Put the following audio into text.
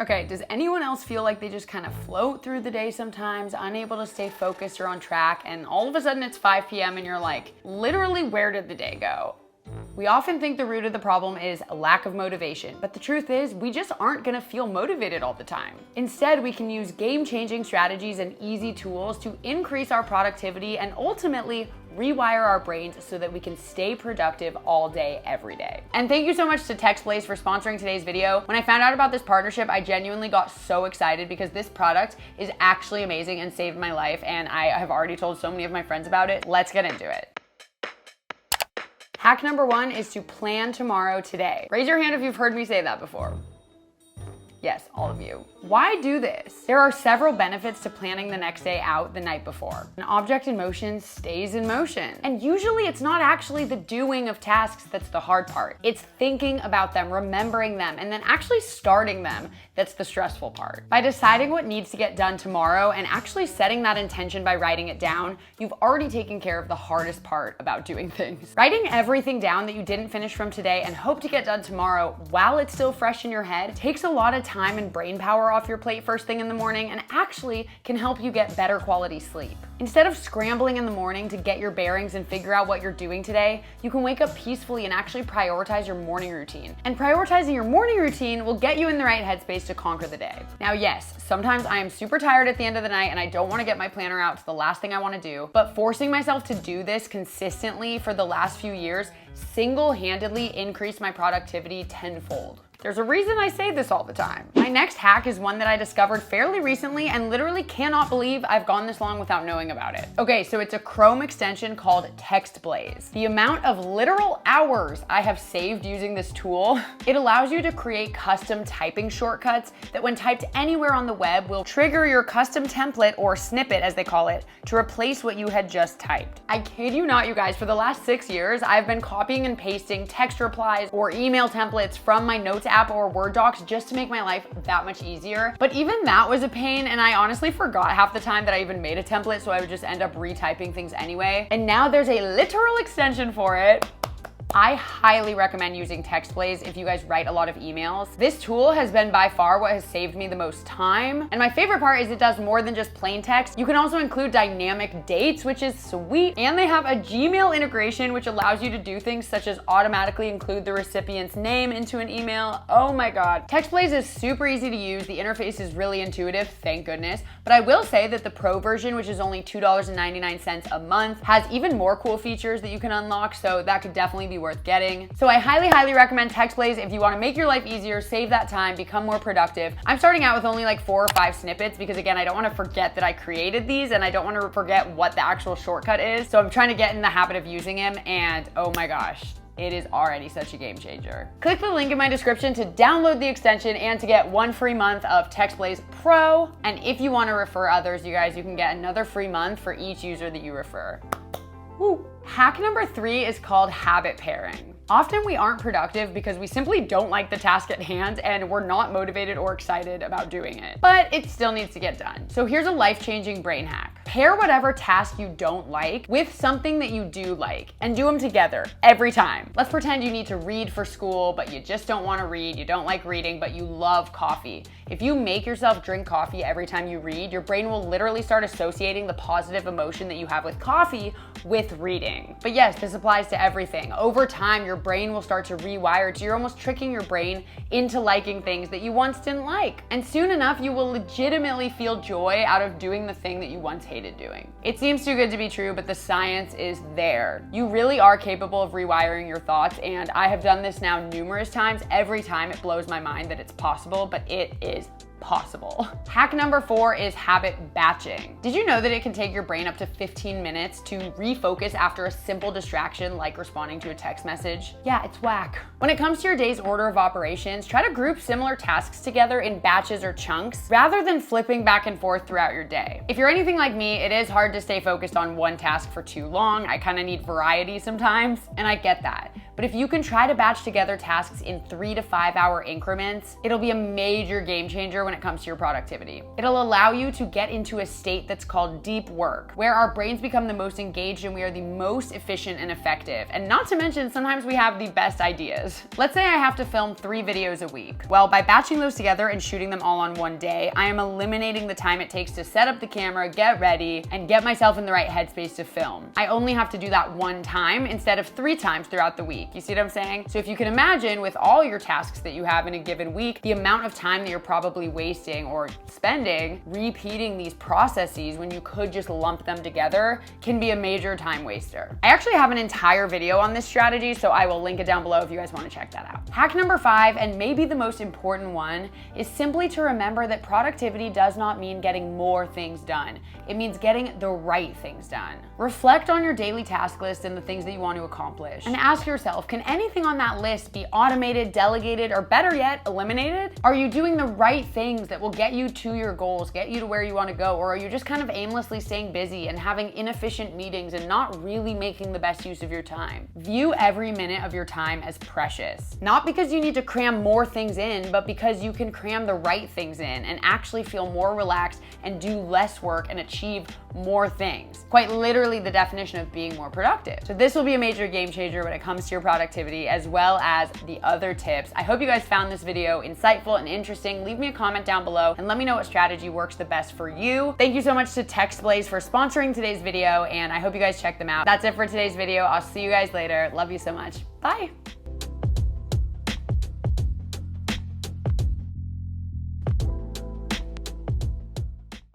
Okay, does anyone else feel like they just kind of float through the day sometimes, unable to stay focused or on track, and all of a sudden it's 5 p.m. and you're like, literally, where did the day go? We often think the root of the problem is a lack of motivation, but the truth is we just aren't gonna feel motivated all the time. Instead, we can use game-changing strategies and easy tools to increase our productivity and ultimately rewire our brains so that we can stay productive all day, every day. And thank you so much to TextBlaze for sponsoring today's video. When I found out about this partnership, I genuinely got so excited because this product is actually amazing and saved my life, and I have already told so many of my friends about it. Let's get into it. Hack number 1 is to plan tomorrow today. Raise your hand if you've heard me say that before. Yes, all of you. Why do this? There are several benefits to planning the next day out the night before. An object in motion stays in motion. And usually it's not actually the doing of tasks that's the hard part. It's thinking about them, remembering them, and then actually starting them that's the stressful part. By deciding what needs to get done tomorrow and actually setting that intention by writing it down, you've already taken care of the hardest part about doing things. Writing everything down that you didn't finish from today and hope to get done tomorrow while it's still fresh in your head takes a lot of time and brain power off your plate first thing in the morning and actually can help you get better quality sleep. Instead of scrambling in the morning to get your bearings and figure out what you're doing today, you can wake up peacefully and actually prioritize your morning routine. And prioritizing your morning routine will get you in the right headspace to conquer the day. Now, yes, sometimes I am super tired at the end of the night and I don't want to get my planner out. It's the last thing I want to do, but forcing myself to do this consistently for the last few years single-handedly increased my productivity tenfold. There's a reason I say this all the time. My next hack is one that I discovered fairly recently and literally cannot believe I've gone this long without knowing about it. Okay, so it's a Chrome extension called TextBlaze. The amount of literal hours I have saved using this tool, it allows you to create custom typing shortcuts that when typed anywhere on the web will trigger your custom template or snippet as they call it to replace what you had just typed. I kid you not, you guys, for the last 6 years, I've been copying and pasting text replies or email templates from my notes app or Word docs just to make my life that much easier. But even that was a pain, and I honestly forgot half the time that I even made a template, so I would just end up retyping things anyway. And now there's a literal extension for it. I highly recommend using TextBlaze if you guys write a lot of emails. This tool has been by far what has saved me the most time. And my favorite part is it does more than just plain text. You can also include dynamic dates, which is sweet. And they have a Gmail integration, which allows you to do things such as automatically include the recipient's name into an email. Oh my God. TextBlaze is super easy to use. The interface is really intuitive, thank goodness. But I will say that the Pro version, which is only $2.99 a month, has even more cool features that you can unlock. So that could definitely be worth getting. So I highly recommend TextBlaze if you want to make your life easier, save that time, become more productive. I'm starting out with only like 4 or 5 snippets because again, I don't want to forget that I created these and I don't want to forget what the actual shortcut is. So I'm trying to get in the habit of using them, and oh my gosh, it is already such a game changer. Click the link in my description to download the extension and to get 1 free month of TextBlaze Pro. And if you want to refer others, you guys, you can get another free month for each user that you refer. Woo. Hack number 3 is called habit pairing. Often we aren't productive because we simply don't like the task at hand and we're not motivated or excited about doing it, but it still needs to get done. So here's a life-changing brain hack. Pair whatever task you don't like with something that you do like and do them together every time. Let's pretend you need to read for school, but you just don't want to read. You don't like reading, but you love coffee. If you make yourself drink coffee every time you read, your brain will literally start associating the positive emotion that you have with coffee with reading. But yes, this applies to everything. Over time, your brain will start to rewire, so you're almost tricking your brain into liking things that you once didn't like. And soon enough, you will legitimately feel joy out of doing the thing that you once hated doing. It seems too good to be true, but the science is there. You really are capable of rewiring your thoughts, and I have done this now numerous times. Every time it blows my mind that it's possible, but it is possible. Hack number 4 is habit batching. Did you know that it can take your brain up to 15 minutes to refocus after a simple distraction like responding to a text message? Yeah, it's whack. When it comes to your day's order of operations, try to group similar tasks together in batches or chunks rather than flipping back and forth throughout your day. If you're anything like me, it is hard to stay focused on one task for too long. I kind of need variety sometimes, and I get that. But if you can try to batch together tasks in 3 to 5 hour increments, it'll be a major game changer when it comes to your productivity. It'll allow you to get into a state that's called deep work, where our brains become the most engaged and we are the most efficient and effective. And not to mention, sometimes we have the best ideas. Let's say I have to film 3 videos a week. Well, by batching those together and shooting them all on one day, I am eliminating the time it takes to set up the camera, get ready, and get myself in the right headspace to film. I only have to do that one time instead of 3 times throughout the week. You see what I'm saying? So if you can imagine with all your tasks that you have in a given week, the amount of time that you're probably wasting or spending repeating these processes when you could just lump them together can be a major time waster. I actually have an entire video on this strategy, so I will link it down below if you guys want to check that out. Hack number 5, and maybe the most important one, is simply to remember that productivity does not mean getting more things done. It means getting the right things done. Reflect on your daily task list and the things that you want to accomplish, and ask yourself, can anything on that list be automated, delegated, or better yet, eliminated? Are you doing the right things that will get you to your goals, get you to where you want to go, or are you just kind of aimlessly staying busy and having inefficient meetings and not really making the best use of your time? View every minute of your time as precious. Not because you need to cram more things in, but because you can cram the right things in and actually feel more relaxed and do less work and achieve more things. Quite literally the definition of being more productive. So this will be a major game changer when it comes to your productivity, as well as the other tips. I hope you guys found this video insightful and interesting. Leave me a comment down below and let me know what strategy works the best for you. Thank you so much to TextBlaze for sponsoring today's video, and I hope you guys check them out. That's it for today's video. I'll see you guys later. Love you so much. Bye.